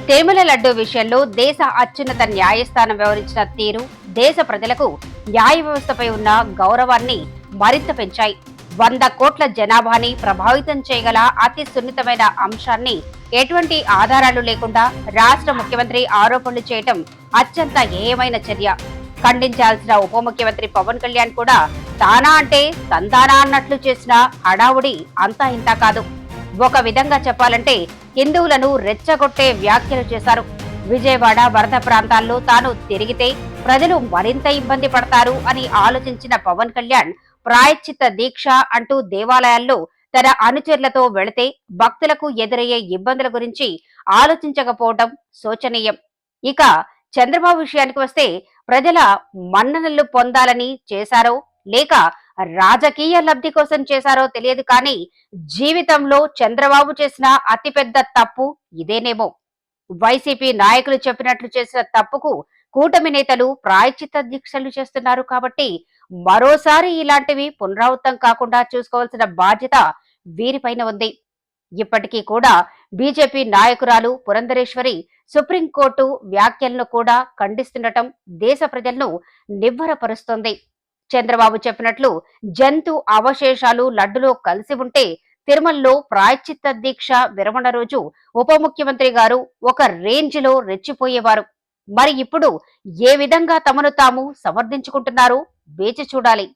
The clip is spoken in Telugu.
తేమల లడ్డు విషయంలో దేశ అత్యున్నత న్యాయస్థానం వ్యవహరించిన తీరు దేశ ప్రజలకు న్యాయ వ్యవస్థపై ఉన్న గౌరవాన్ని మరింత పెంచాయి. 100 కోట్ల జనాభాని ప్రభావితం చేయగల అతి సున్నితమైన అంశాన్ని ఎటువంటి ఆధారాలు లేకుండా రాష్ట్ర ముఖ్యమంత్రి ఆరోపణలు చేయటం అత్యంత హేయమైన చర్య. ఖండించాల్సిన ఉప ముఖ్యమంత్రి పవన్ కళ్యాణ్ కూడా తానా అంటే తందానా అన్నట్లు చేసిన హడావుడి అంతా ఇంతా కాదు. ఒక విధంగా చెప్పాలంటే హిందువులను రెచ్చగొట్టే వ్యాఖ్యలు చేశారు. విజయవాడ వరద ప్రాంతాల్లో తాను తిరిగితే ప్రజలు మరింత ఇబ్బంది పడతారు అని ఆలోచించిన పవన్ కళ్యాణ్ ప్రాయశ్చిత్త దీక్ష అంటూ దేవాలయాల్లో తన అనుచరులతో వెళితే భక్తులకు ఎదురయ్యే ఇబ్బందుల గురించి ఆలోచించకపోవడం శోచనీయం. ఇక చంద్రబాబు విషయానికి వస్తే ప్రజల మన్ననలు పొందాలని చేశారో లేక రాజకీయ లబ్ధి కోసం చేశారో తెలియదు కానీ జీవితంలో చంద్రబాబు చేసిన అతిపెద్ద తప్పు ఇదేనేమో. వైసీపీ నాయకులు చెప్పినట్లు చేసిన తప్పుకు కూటమి నేతలు ప్రాయశ్చిత్త దీక్షలు చేస్తున్నారు కాబట్టి మరోసారి ఇలాంటివి పునరావృతం కాకుండా చూసుకోవాల్సిన బాధ్యత వీరిపైన ఉంది. ఇప్పటికీ కూడా బీజేపీ నాయకురాలు పురంధరేశ్వరి సుప్రీంకోర్టు వ్యాఖ్యలను కూడా ఖండిస్తుండటం దేశ ప్రజలను నివ్వరపరుస్తోంది. చంద్రబాబు చెప్పినట్లు జంతు అవశేషాలు లడ్డులో కలిసి ఉంటే తిరుమలలో ప్రాయశ్చిత్త దీక్ష విరమణ రోజు ఉప ముఖ్యమంత్రి గారు ఒక రేంజ్ లో రెచ్చిపోయేవారు. మరి ఇప్పుడు ఏ విధంగా తమను తాము సమర్థించుకుంటున్నారో వేచి చూడాలి.